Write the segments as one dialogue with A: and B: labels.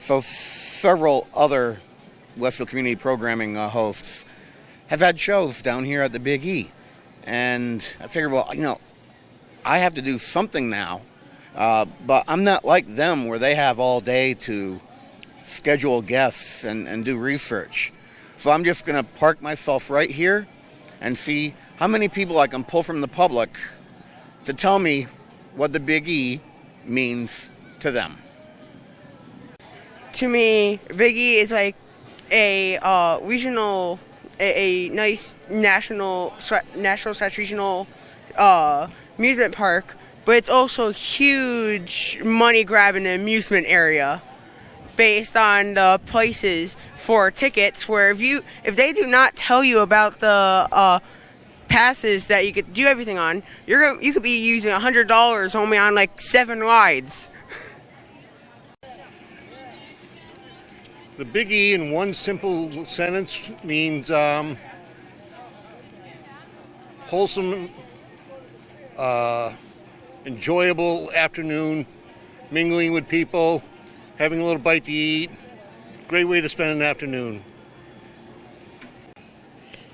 A: So several other Westfield Community Programming hosts have had shows down here at the Big E. And I figured, well, I have to do something now. But I'm not like them where they have all day to schedule guests and do research. So I'm just going to park myself right here and see how many people I can pull from the public to tell me what the Big E means to them.
B: To me, Big E is like a regional, a nice national slash regional amusement park, but it's also a huge money-grabbing amusement area based on the prices for tickets, where if they do not tell you about the passes that you could do everything on, you could be using $100 only on like 7 rides.
C: The Big E in one simple sentence means wholesome, enjoyable afternoon, mingling with people, having a little bite to eat. Great way to spend an afternoon.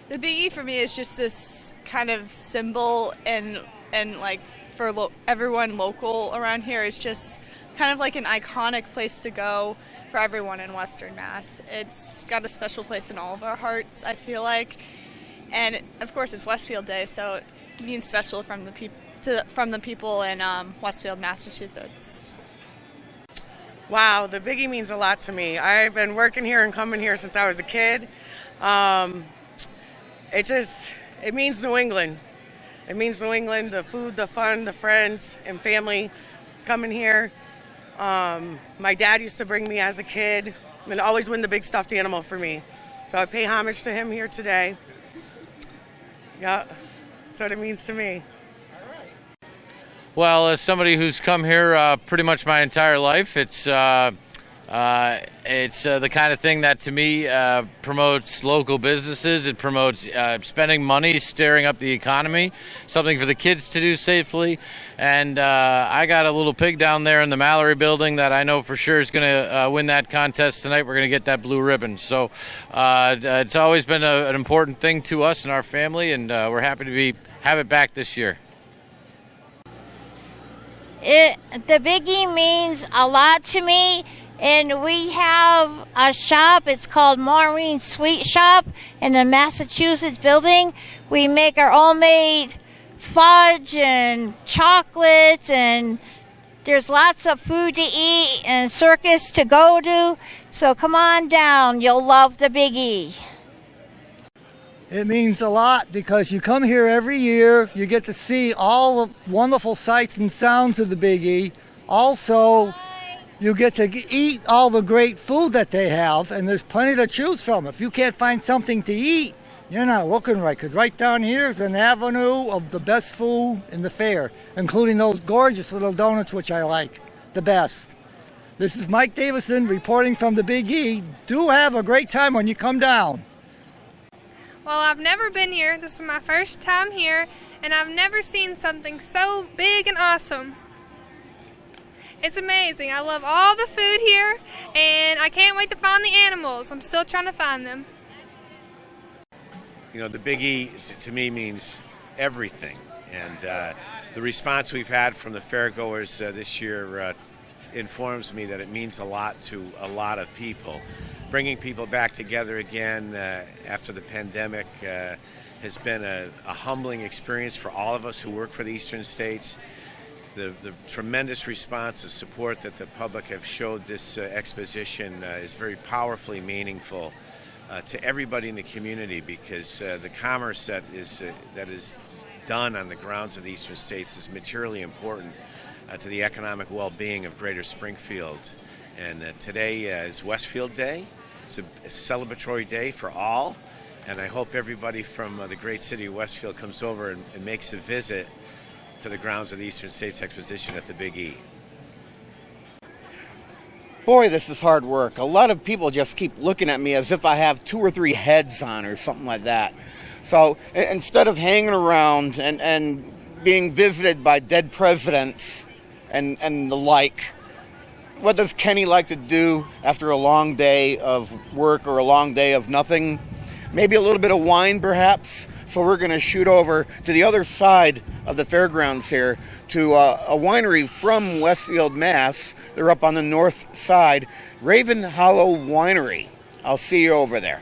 D: The Big E for me is just this kind of symbol, and like for everyone local around here, it's just kind of like an iconic place to go for everyone in Western Mass. It's got a special place in all of our hearts, I feel like. And of course it's Westfield Day, so it means special from the people in Westfield, Massachusetts.
E: Wow, the Big E means a lot to me. I've been working here and coming here since I was a kid. It means New England. It means New England, the food, the fun, the friends and family coming here. My dad used to bring me as a kid and always win the big stuffed animal for me. So I pay homage to him here today. Yeah, that's what it means to me.
F: Well, as somebody who's come here pretty much my entire life, it's the kind of thing that to me promotes local businesses. It promotes spending money, stirring up the economy, something for the kids to do safely. And I got a little pig down there in the Mallory building that I know for sure is going to win that contest tonight. We're going to get that blue ribbon. So it's always been an important thing to us and our family, and we're happy to have it back this year.
G: The Big E means a lot to me, and we have a shop. It's called Maureen's Sweet Shop in the Massachusetts building. We make our own made fudge and chocolates, and there's lots of food to eat and circus to go to. So come on down. You'll love the Big E.
H: It means a lot because you come here every year, you get to see all the wonderful sights and sounds of the Big E. Also, you get to eat all the great food that they have, and there's plenty to choose from. If you can't find something to eat, you're not looking right, because right down here is an avenue of the best food in the fair, including those gorgeous little donuts, which I like the best. This is Mike Davison reporting from the Big E. Do have a great time when you come down.
I: Well, I've never been here. This is my first time here, and I've never seen something so big and awesome. It's amazing. I love all the food here, and I can't wait to find the animals. I'm still trying to find them.
J: You know, the Big E to me means everything, and the response we've had from the fairgoers this year informs me that it means a lot to a lot of people. Bringing people back together again after the pandemic has been a humbling experience for all of us who work for the Eastern States. The tremendous response and support that the public have showed this exposition is very powerfully meaningful to everybody in the community, because the commerce that is done on the grounds of the Eastern States is materially important to the economic well-being of Greater Springfield. And today is Westfield Day. It's a celebratory day for all, and I hope everybody from the great city of Westfield comes over and makes a visit to the grounds of the Eastern States Exposition at the Big E.
A: Boy, this is hard work. A lot of people just keep looking at me as if I have 2 or 3 heads on or something like that. So instead of hanging around and being visited by dead presidents and the like, what does Kenny like to do after a long day of work or a long day of nothing? Maybe a little bit of wine, perhaps. So we're going to shoot over to the other side of the fairgrounds here to a winery from Westfield, Mass. They're up on the north side, Raven Hollow Winery. I'll see you over there.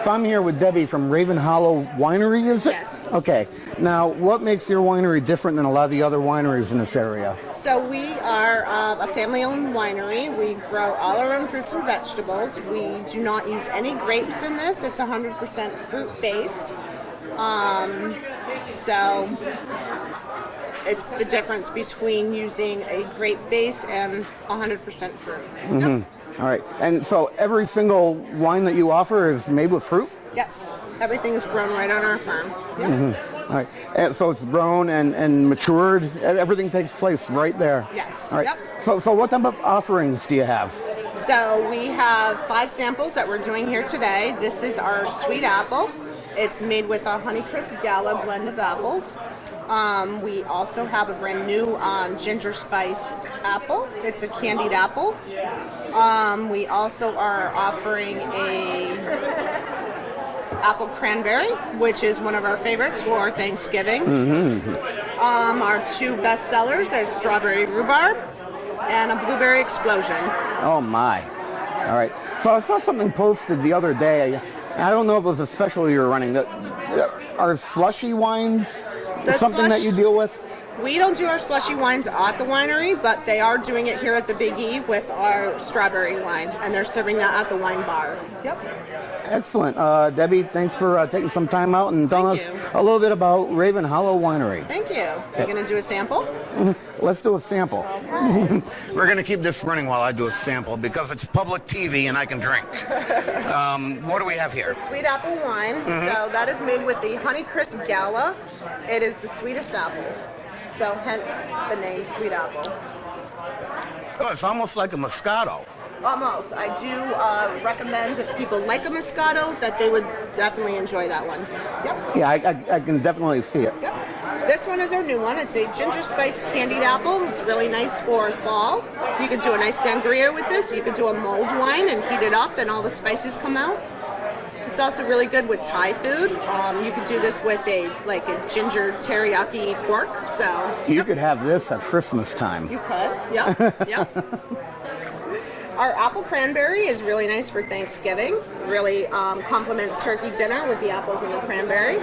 A: So I'm here with Debbie from Raven Hollow Winery, is it?
K: Yes.
A: Okay. Now, what makes your winery different than a lot of the other wineries in this area?
K: So we are a family-owned winery. We grow all our own fruits and vegetables. We do not use any grapes in this. It's 100% fruit-based. So it's the difference between using a grape base and 100% fruit.
A: Mm-hmm. All right. And so every single wine that you offer is made with fruit?
K: Yes. Everything is grown right on our farm. Yep.
A: Mm-hmm. All right. And so it's grown and matured. Everything takes place right there.
K: Yes.
A: All right.
K: Yep.
A: So what type of offerings do you have?
K: So we have 5 samples that we're doing here today. This is our sweet apple. It's made with a Honeycrisp Gala blend of apples. We also have a brand new ginger spice apple. It's a candied apple. We also are offering a apple cranberry, which is one of our favorites for Thanksgiving.
A: Mm-hmm.
K: Our 2 best sellers are strawberry rhubarb and a blueberry explosion.
A: Oh my. All right. So I saw something posted the other day. I don't know if it was a special you were running. Are slushy wines something that you deal with?
K: We don't do our slushy wines at the winery, but they are doing it here at the Big E with our strawberry wine, and they're serving that at the wine bar. Yep.
A: Excellent. Debbie, thanks for taking some time out and telling us a little bit about Raven Hollow Winery.
K: Thank you. You're going to do a sample?
A: Let's do a sample. We're going to keep this running while I do a sample because it's public TV and I can drink. What do we have here?
K: The sweet apple wine. So that is made with the Honeycrisp Gala. It is the sweetest apple. So hence the name Sweet Apple.
A: Oh, it's almost like a Moscato.
K: Almost. I do recommend if people like a Moscato that they would definitely enjoy that one. Yep.
A: Yeah, I can definitely see it.
K: Yep. This one is our new one. It's a ginger spice candied apple. It's really nice for fall. You could do a nice sangria with this. You could do a mulled wine and heat it up and all the spices come out. It's also really good with Thai food. You could do this with a ginger teriyaki pork. So
A: you could have this at Christmas time.
K: You could. Yep. Yep. Our apple cranberry is really nice for Thanksgiving. Really complements turkey dinner with the apples and the cranberry.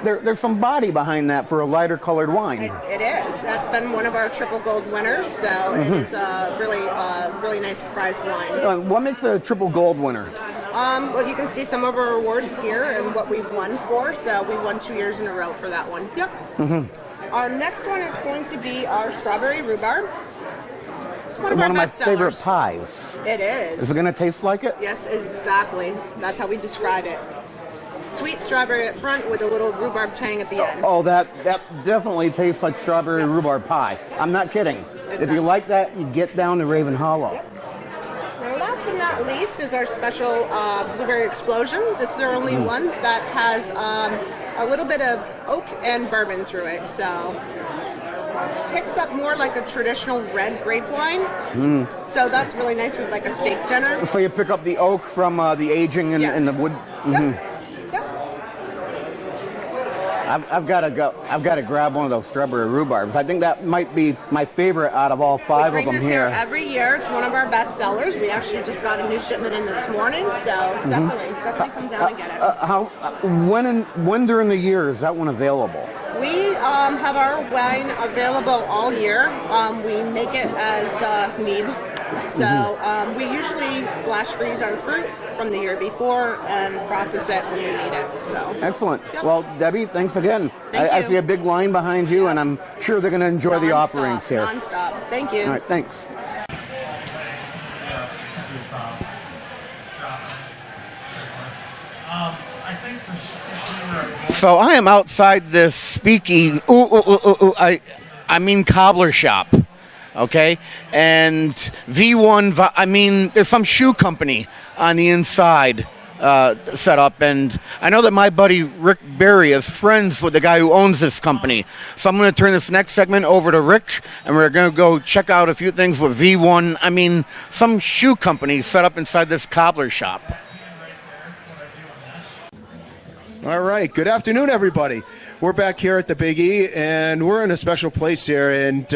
A: There's some body behind that for a lighter colored wine.
K: It is. That's been one of our triple gold winners, so it is a really nice prized wine.
A: What makes a triple gold winner?
K: Well, you can see some of our awards here and what we've won for. So we won 2 years in a row for that one. Yep. Mm-hmm. Our next one is going to be our strawberry rhubarb. It's one of our
A: my
K: best sellers.
A: favorite pies.
K: It is.
A: Is it going to taste like it?
K: Yes, exactly. That's how we describe it. Sweet strawberry at front with a little rhubarb tang at the end.
A: Oh, that definitely tastes like strawberry rhubarb pie. I'm not kidding. If you like that, you get down to Raven Hollow.
K: Yep. Now, last but not least is our special blueberry explosion. This is our only one that has a little bit of oak and bourbon through it. So picks up more like a traditional red grape wine. So that's really nice with like a steak dinner.
A: So you pick up the oak from the aging in the wood.
K: Yep.
A: I've got to grab one of those strawberry rhubarbs. I think that might be my favorite out of all 5 of them
K: this here every year. It's one of our best sellers. We actually just got a new shipment in this morning, so definitely come down and get it.
A: When during the year is that one available?
K: We have our wine available all year. We make it as mead. So we usually flash freeze our fruit from the year before and process it when we need it. So
A: excellent. Yep. Well, Debbie, thanks again. I see a big line behind you, and I'm sure they're going to enjoy the offerings here.
K: Non-stop. Thank you.
A: All right, thanks. So I am outside this speakeasy. I mean cobbler shop. Okay, and V1. I mean, there's some shoe company on the inside set up, and I know that my buddy Rick Berry is friends with the guy who owns this company. So I'm going to turn this next segment over to Rick, and we're going to go check out a few things with V1. I mean, some shoe company set up inside this cobbler shop.
L: All right. Good afternoon, everybody. We're back here at the Big E, and we're in a special place here, and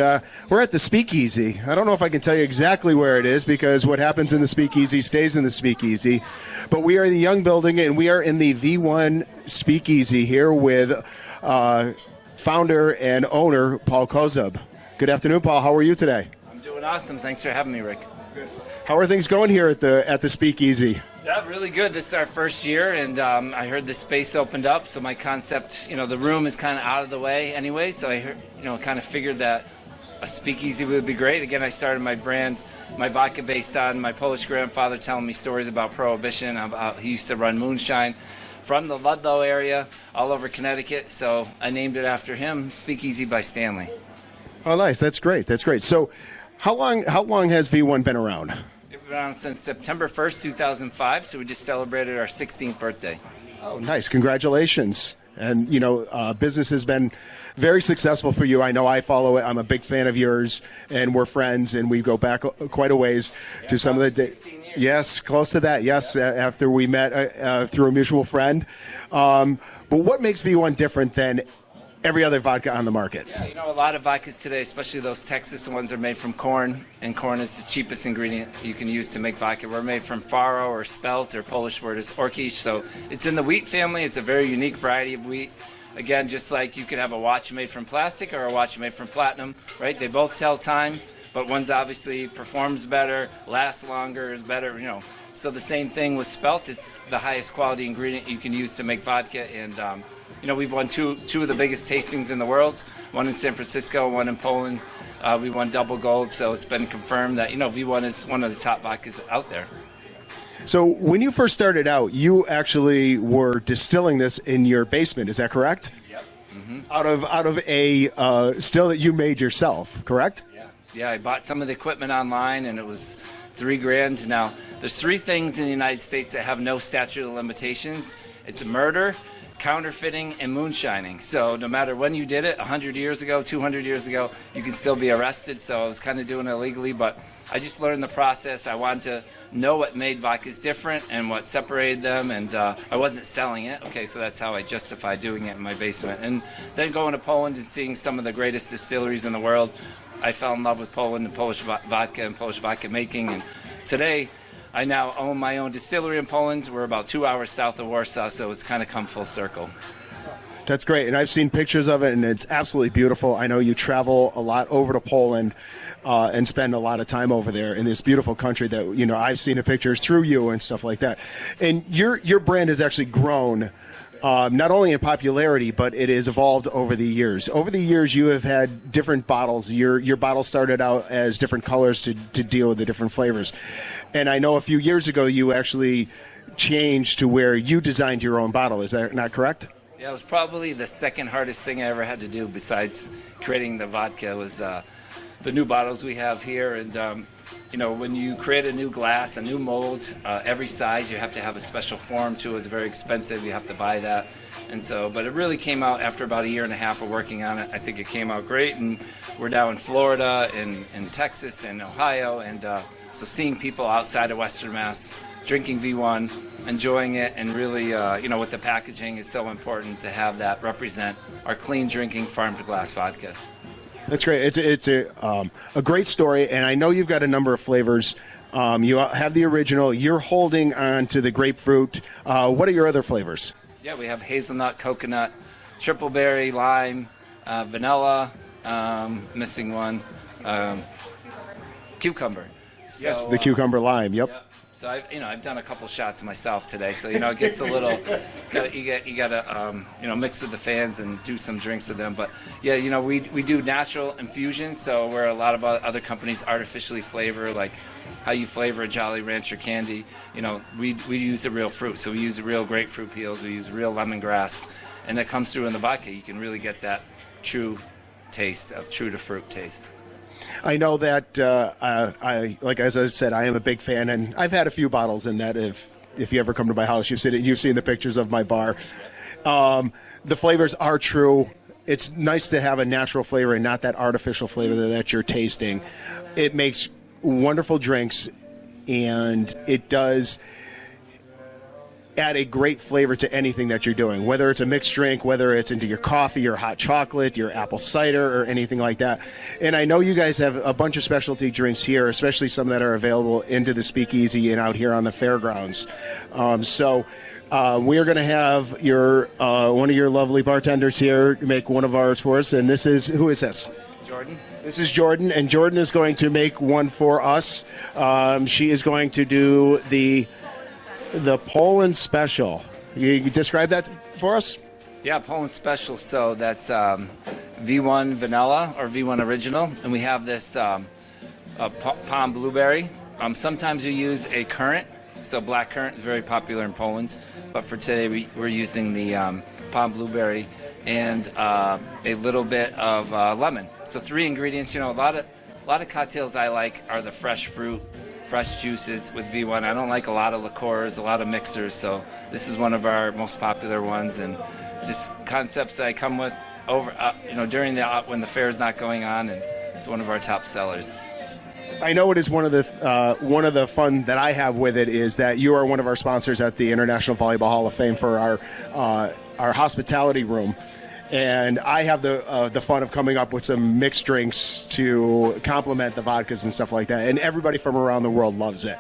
L: we're at the Speakeasy. I don't know if I can tell you exactly where it is, because what happens in the Speakeasy stays in the Speakeasy, but we are in the Young Building, and we are in the V1 Speakeasy here with founder and owner Paul Kozub. Good afternoon, Paul. How are you today?
M: I'm doing awesome. Thanks for having me, Rick.
L: How are things going here at the Speakeasy?
M: Yeah, really good. This is our first year, and I heard the space opened up, so my concept, the room is kind of out of the way anyway, so I heard, kind of figured that a speakeasy would be great. Again, I started my brand, my vodka, based on my Polish grandfather telling me stories about Prohibition. He used to run moonshine from the Ludlow area all over Connecticut, so I named it after him, Speakeasy by Stanley.
L: Oh, nice. That's great. That's great. So how long has V1 been around?
M: Around since September 1st, 2005, so we just celebrated our 16th birthday.
L: Oh, nice. Congratulations. And, business has been very successful for you. I know I follow it. I'm a big fan of yours, and we're friends, and we go back quite a ways to some of the Yes, close to that. Yes, after we met through a mutual friend. But what makes V1 different than every other vodka on the market?
M: Yeah, a lot of vodkas today, especially those Texas ones, are made from corn, and corn is the cheapest ingredient you can use to make vodka. We're made from farro or spelt, or Polish word is orkish, so it's in the wheat family. It's a very unique variety of wheat. Again, just like you could have a watch made from plastic or a watch made from platinum, right? They both tell time, but one's obviously performs better, lasts longer, is better, So the same thing with spelt. It's the highest quality ingredient you can use to make vodka, and we've won two of the biggest tastings in the world, one in San Francisco, one in Poland. We won double gold, so it's been confirmed that, V1 is one of the top vodkas out there.
L: So when you first started out, you actually were distilling this in your basement, is that correct?
M: Yep. Mm-hmm.
L: Out of a still that you made yourself, correct?
M: Yeah, I bought some of the equipment online, and it was $3,000. Now, there's three things in the United States that have no statute of limitations. It's murder, counterfeiting, and moonshining. So no matter when you did it, 100 years ago, 200 years ago, you can still be arrested. So I was kind of doing it illegally, but I just learned the process. I wanted to know what made vodkas different and what separated them, and I wasn't selling it. Okay, so that's how I justified doing it in my basement. And then going to Poland and seeing some of the greatest distilleries in the world, I fell in love with Poland and Polish vodka and Polish vodka making. And today, I now own my own distillery in Poland. We're about 2 hours south of Warsaw, so it's kind of come full circle.
L: That's great, and I've seen pictures of it, and it's absolutely beautiful. I know you travel a lot over to Poland and spend a lot of time over there in this beautiful country that, I've seen the pictures through you and stuff like that. And your brand has actually grown not only in popularity, but it has evolved over the years. Over the years, you have had different bottles. Your bottle started out as different colors to deal with the different flavors. And I know a few years ago, you actually changed to where you designed your own bottle. Is that not correct?
M: Yeah, it was probably the second hardest thing I ever had to do besides creating the vodka was the new bottles we have here. And, when you create a new glass, a new mold, every size, you have to have a special form too. It's very expensive. You have to buy that. And so, but it really came out after about 1.5 years of working on it. I think it came out great. And we're now in Florida, in Texas, and Ohio. And so seeing people outside of Western Mass drinking V1, enjoying it, and really, with the packaging is so important to have that represent our clean drinking farm-to-glass vodka.
L: That's great. It's a great story, and I know you've got a number of flavors. You have the original. You're holding on to the grapefruit. What are your other flavors?
M: Yeah, we have hazelnut, coconut, triple berry, lime, vanilla, missing one, cucumber.
L: Yes, the cucumber lime. Yep.
M: Yeah. So I've done a couple shots myself today. So it gets a little. You gotta mix with the fans and do some drinks with them. But yeah, we do natural infusions. So where a lot of other companies artificially flavor, like how you flavor a Jolly Rancher candy. We use the real fruit. So we use the real grapefruit peels. We use real lemongrass, and it comes through in the vodka. You can really get that true taste of true to fruit taste.
L: I know that, as I said, I am a big fan, and I've had a few bottles and that have if you ever come to my house, you've seen the pictures of my bar. The flavors are true. It's nice to have a natural flavor and not that artificial flavor that you're tasting. It makes wonderful drinks, and it does add a great flavor to anything that you're doing, whether it's a mixed drink, whether it's into your coffee, your hot chocolate, your apple cider, or anything like that. And I know you guys have a bunch of specialty drinks here, especially some that are available into the Speakeasy and out here on the fairgrounds. So we are going to have your one of your lovely bartenders here make one of ours for us. And who is this?
M: Jordan.
L: This is Jordan, and Jordan is going to make one for us. She is going to do the Poland Special. You describe that for us?
M: Yeah, Poland Special. So that's V1 Vanilla or V1 Original. And we have this palm blueberry. Sometimes you use a currant. So black currant is very popular in Poland. But for today, we're using the palm blueberry and a little bit of lemon. So 3 ingredients. You know, a lot of cocktails I like are the fresh fruit, fresh juices with V1. I don't like a lot of liqueurs, a lot of mixers, so this is one of our most popular ones, and just concepts I come with over, during when the fair is not going on, and it's one of our top sellers.
L: I know it is one of the fun that I have with it is that you are one of our sponsors at the International Volleyball Hall of Fame for our hospitality room. And I have the fun of coming up with some mixed drinks to complement the vodkas and stuff like that. And everybody from around the world loves it.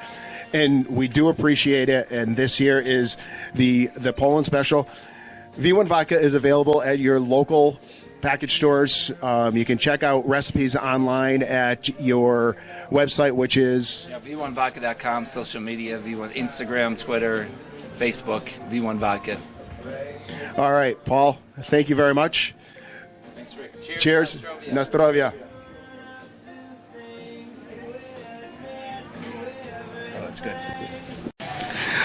L: And we do appreciate it. And this here is the Poland Special. V1 Vodka is available at your local package stores. You can check out recipes online at your website, which is
M: V1vodka.com, social media, V1 Instagram, Twitter, Facebook, V1 Vodka.
L: All right, Paul, thank you very much.
M: Thanks, Rick.
L: Cheers. Na zdrowie. Oh, that's good.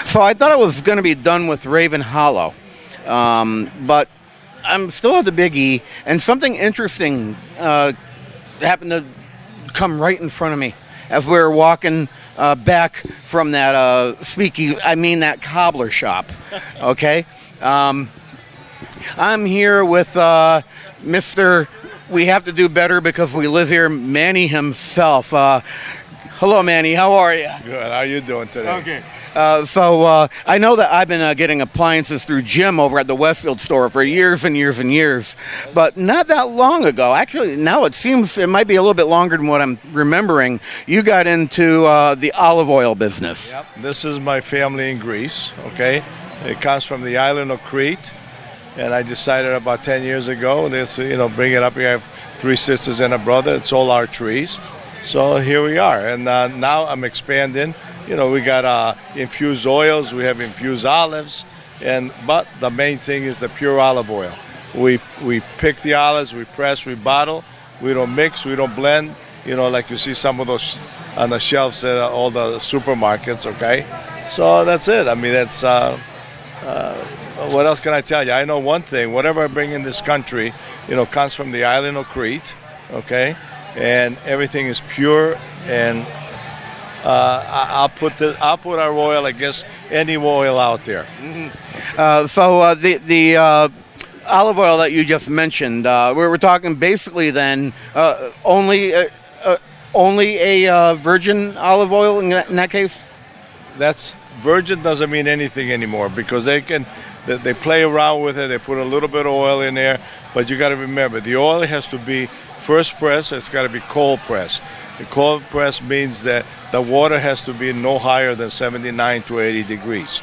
A: So I thought I was going to be done with Raven Hollow, but I'm still at the Big E, and something interesting happened to come right in front of me as we were walking back from that that cobbler shop. Okay. I'm here with Mr. We Have to Do Better Because We Live Here, Manny himself. Hello, Manny. How are you?
N: Good. How are you doing today?
A: Okay. So I know that I've been getting appliances through Jim over at the Westfield store for years and years and years, but not that long ago. Actually, now it seems it might be a little bit longer than what I'm remembering. You got into the olive oil business.
N: Yep. This is my family in Greece, okay? It comes from the island of Crete, and I decided about 10 years ago, bring it up here. I have 3 sisters and a brother. It's all our trees. So here we are, and now I'm expanding. We got infused oils, we have infused olives, but the main thing is the pure olive oil. We pick the olives, we press, we bottle. We don't mix, we don't blend. Like you see some of those on the shelves at all the supermarkets. Okay, so that's it. I mean, that's. What else can I tell you? I know one thing. Whatever I bring in this country, comes from the island of Crete. Okay, and everything is pure and. I'll put our oil against any oil out there.
A: Mm-hmm. So the olive oil that you just mentioned, we're talking basically then only a virgin olive oil in that case.
N: That's virgin doesn't mean anything anymore because they play around with it. They put a little bit of oil in there, but you got to remember the oil has to be first press. It's got to be cold press. The cold press means that the water has to be no higher than 79 to 80 degrees,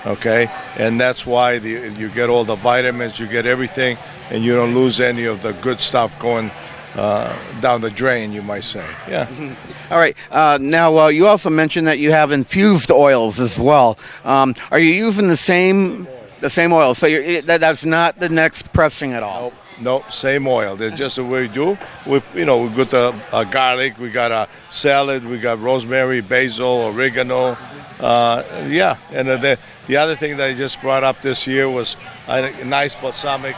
N: okay? And that's why you get all the vitamins, you get everything, and you don't lose any of the good stuff going down the drain, you might say. Yeah.
A: Mm-hmm. All right. Now, you also mentioned that you have infused oils as well. Are you using the same oil? So that's not the next pressing at all?
N: Nope, same oil. That's just the way we do. We got the garlic, we got a salad, we got rosemary, basil, oregano. And the other thing that I just brought up this year was a nice balsamic.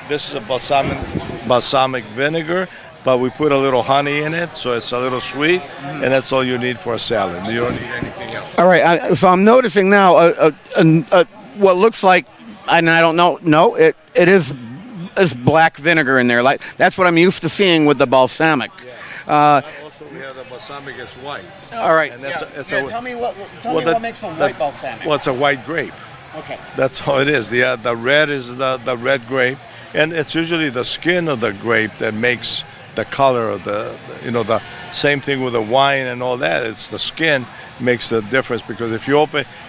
N: This is a balsamic vinegar. but we put a little honey in it, so it's a little sweet, and that's all you need for a salad. You don't need anything else.
A: All right, so I'm noticing now what looks like, and I don't know, no, it is black vinegar in there. Like that's what I'm used to seeing with the balsamic.
N: Also, we have the balsamic. It's white.
A: All right.
N: And that's
A: tell me what makes a white balsamic.
N: Well, it's a white grape.
A: Okay.
N: That's all it is. The red is the red grape, and it's usually the skin of the grape that makes the color of the same thing with the wine and all that. It's the skin makes the difference, because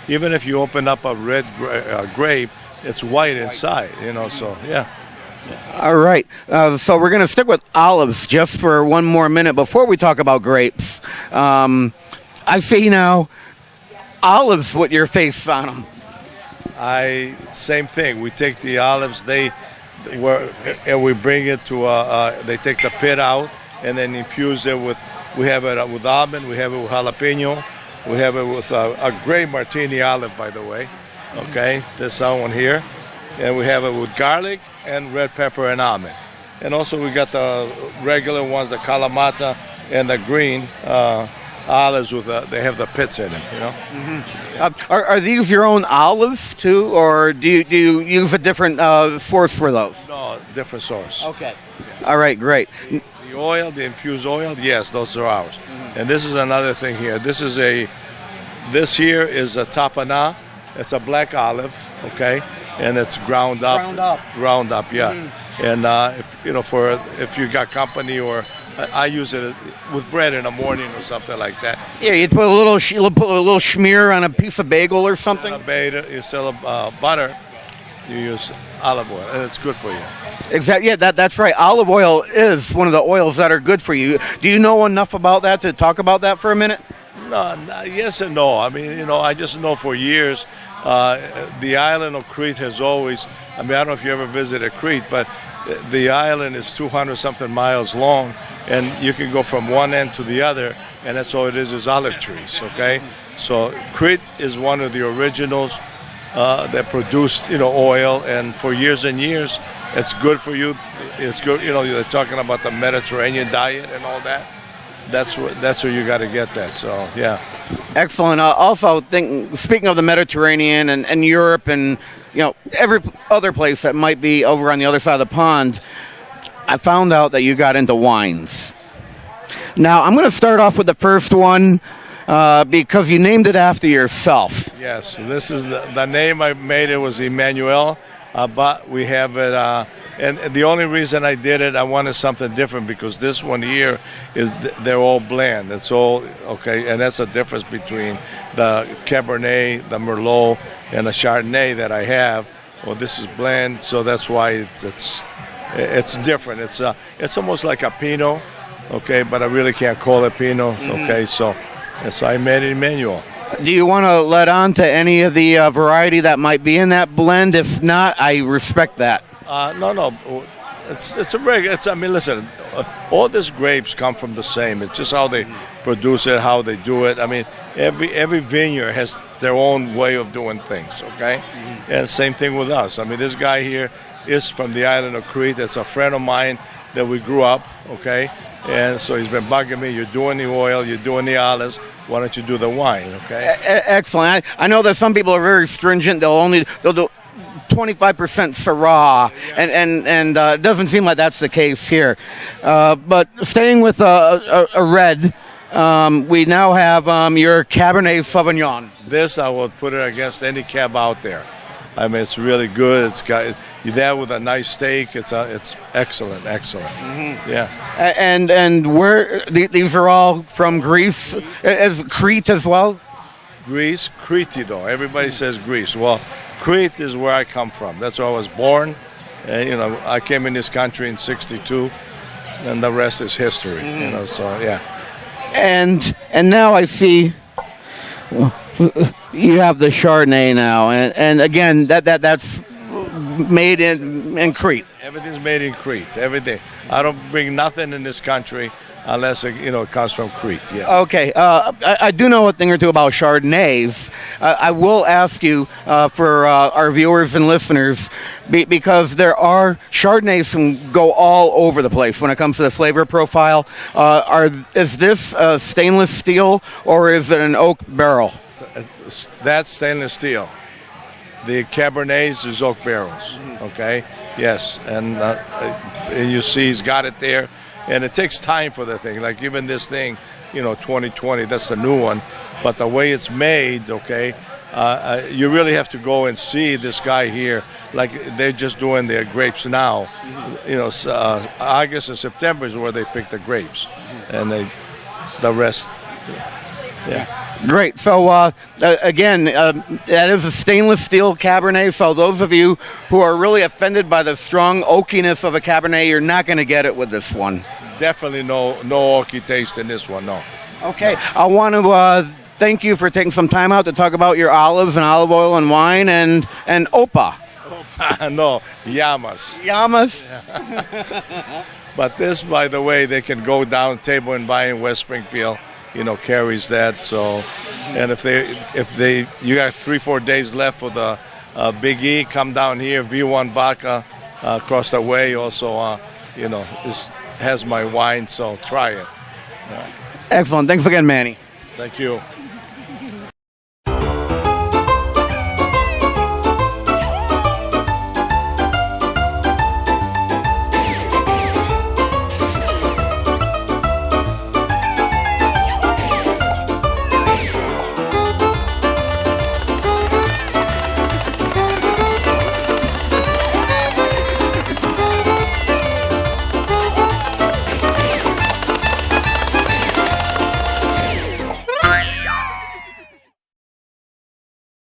N: even if you open up a red grape, it's white inside. So yeah.
A: All right. So we're going to stick with olives just for one more minute before we talk about grapes. I see now olives with your face on them.
N: Same thing. We take the olives, and we bring it to they take the pit out and then infuse it with. We have it with almond. We have it with jalapeno. We have it with a great martini olive, by the way. Okay, this one here, and we have it with garlic and red pepper and almond. And also we got the regular ones, the Kalamata and the green olives with they have the pits in them.
A: Are these your own olives too, or do you use a different source for those?
N: No, different source.
A: Okay. All right, great.
N: The oil, the infused oil, yes, those are ours. And this is another thing here. This here is a tapana. It's a black olive, okay, and it's ground up. Ground up, yeah. And if you got company, or I use it with bread in the morning or something like that.
A: Yeah, you put a little schmear on a piece of bagel or something.
N: Instead of butter, you use olive oil, and it's good for you.
A: Exactly. Yeah, that's right. Olive oil is one of the oils that are good for you. Do you know enough about that to talk about that for a minute?
N: No, yes and no. I mean, I just know for years the island of Crete has always. I mean, I don't know if you ever visited Crete, but the island is 200-something miles long, and you can go from one end to the other, and that's all it is olive trees. Okay, so Crete is one of the originals that produced oil, and for years and years, it's good for you. It's good. They're talking about the Mediterranean diet and all that. That's where you got to get that. So yeah.
A: Excellent. Also, speaking of the Mediterranean and Europe and every other place that might be over on the other side of the pond, I found out that you got into wines. Now I'm going to start off with the first one because you named it after yourself.
N: Yes, this is the name I made. It was Emmanuel, but we have it. And the only reason I did it, I wanted something different, because this one here they're all blend. It's all okay, and that's the difference between the Cabernet, the Merlot, and the Chardonnay that I have. Well, this is blend, so that's why it's different. It's almost like a Pinot, okay, but I really can't call it Pinot. Okay, so I made it Emmanuel.
A: Do you want to let on to any of the variety that might be in that blend? If not, I respect that.
N: No. It's a regular. I mean, listen. All these grapes come from the same. It's just how they produce it, how they do it. I mean, every vineyard has their own way of doing things. Okay, and same thing with us. I mean, this guy here is from the island of Crete. That's a friend of mine that we grew up. Okay, and so he's been bugging me. You're doing the oil. You're doing the olives. Why don't you do the wine? Okay.
A: Excellent. I know that some people are very stringent. They'll do 25% Syrah, and it doesn't seem like that's the case here. But staying with a red, we now have your Cabernet Sauvignon.
N: This, I will put it against any cab out there. I mean, it's really good. It's got that with a nice steak. It's excellent. Yeah.
A: And where these are all from Greece, as Crete as well.
N: Greece, Cretido. Everybody says Greece. Well, Crete is where I come from. That's where I was born. And, I came in this country in '62, and the rest is history. So yeah.
A: And now I see you have the Chardonnay now, and again that's made in Crete.
N: Everything's made in Crete. Everything. I don't bring nothing in this country unless it comes from Crete. Yeah.
A: Okay, I do know a thing or two about Chardonnays. I will ask you for our viewers and listeners, because there are Chardonnays can go all over the place when it comes to the flavor profile. Is this stainless steel or is it an oak barrel?
N: That's stainless steel. The Cabernets is oak barrels. Okay. Yes, and you see he's got it there. And it takes time for the thing. Like even this thing, 2020, that's the new one. But the way it's made, okay, you really have to go and see this guy here. Like they're just doing their grapes now. August and September is where they pick the grapes, and the rest, yeah.
A: Great. So again, that is a stainless steel Cabernet. So those of you who are really offended by the strong oakiness of a Cabernet, you're not going to get it with this one.
N: Definitely no oaky taste in this one. No.
A: Okay. I want to thank you for taking some time out to talk about your olives and olive oil and wine and Opa.
N: No, Llamas.
A: Llamas.
N: But this, by the way, they can go down Table and Buy in West Springfield. Carries that. So, and if you got 3-4 days left for the Big E, come down here. V1 Vodka across the way also, has my wine. So try it.
A: Excellent. Thanks again, Manny.
N: Thank you.